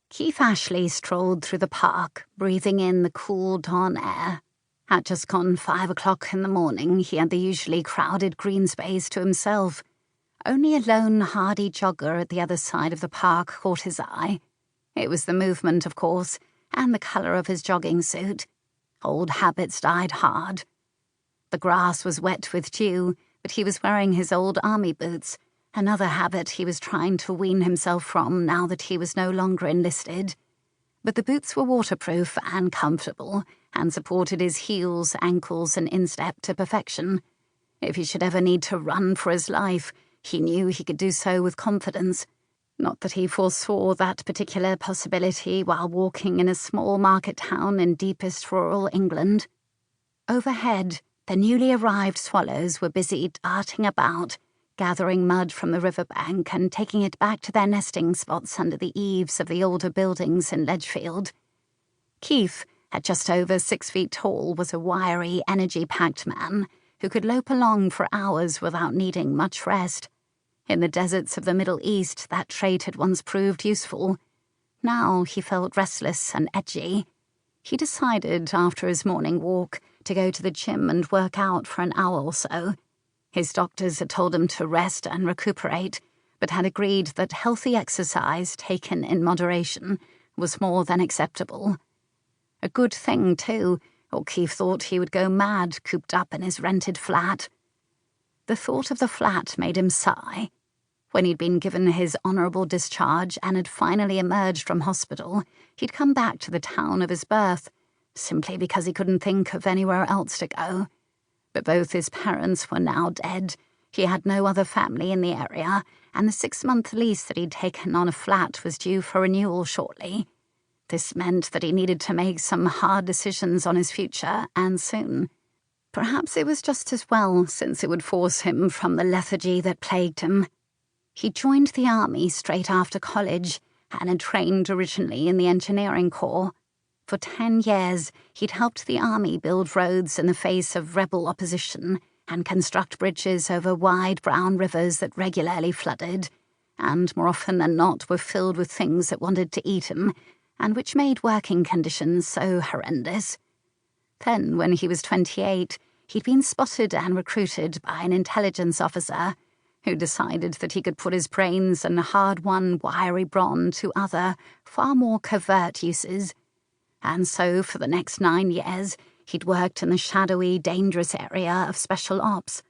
Keefe Ashleigh strolled through the park, breathing in the cool dawn air. At just gone 5 o'clock in the morning, he had the usually crowded green space to himself. Only a lone, hardy jogger at the other side of the park caught his eye. It was the movement, of course, and the colour of his jogging suit. Old habits died hard. The grass was wet with dew, but he was wearing his old army boots, another habit he was trying to wean himself from now that he was no longer enlisted. But the boots were waterproof and comfortable, and supported his heels, ankles, and instep to perfection. If he should ever need to run for his life, he knew he could do so with confidence. Not that he foresaw that particular possibility while walking in a small market town in deepest rural England. Overhead, the newly arrived swallows were busy darting about, gathering mud from the riverbank and taking it back to their nesting spots under the eaves of the older buildings in Ledgefield. Keefe, at just over 6 feet tall, was a wiry, energy-packed man who could lope along for hours without needing much rest. In the deserts of the Middle East, that trait had once proved useful. Now he felt restless and edgy. He decided, after his morning walk, to go to the gym and work out for an hour or so. His doctors had told him to rest and recuperate, but had agreed that healthy exercise taken in moderation was more than acceptable. A good thing, too, or Keefe thought he would go mad cooped up in his rented flat. The thought of the flat made him sigh. When he'd been given his honourable discharge and had finally emerged from hospital, he'd come back to the town of his birth, simply because he couldn't think of anywhere else to go. But both his parents were now dead. He had no other family in the area, and the 6-month lease that he'd taken on a flat was due for renewal shortly. This meant that he needed to make some hard decisions on his future, and soon. Perhaps it was just as well, since it would force him from the lethargy that plagued him. He joined the army straight after college, and had trained originally in the engineering corps. For 10 years, he'd helped the army build roads in the face of rebel opposition and construct bridges over wide brown rivers that regularly flooded, and more often than not were filled with things that wanted to eat him, and which made working conditions so horrendous. Then, when he was 28, he'd been spotted and recruited by an intelligence officer who decided that he could put his brains and hard-won wiry brawn to other, far more covert uses. And so, for the next 9 years, he'd worked in the shadowy, dangerous area of special ops,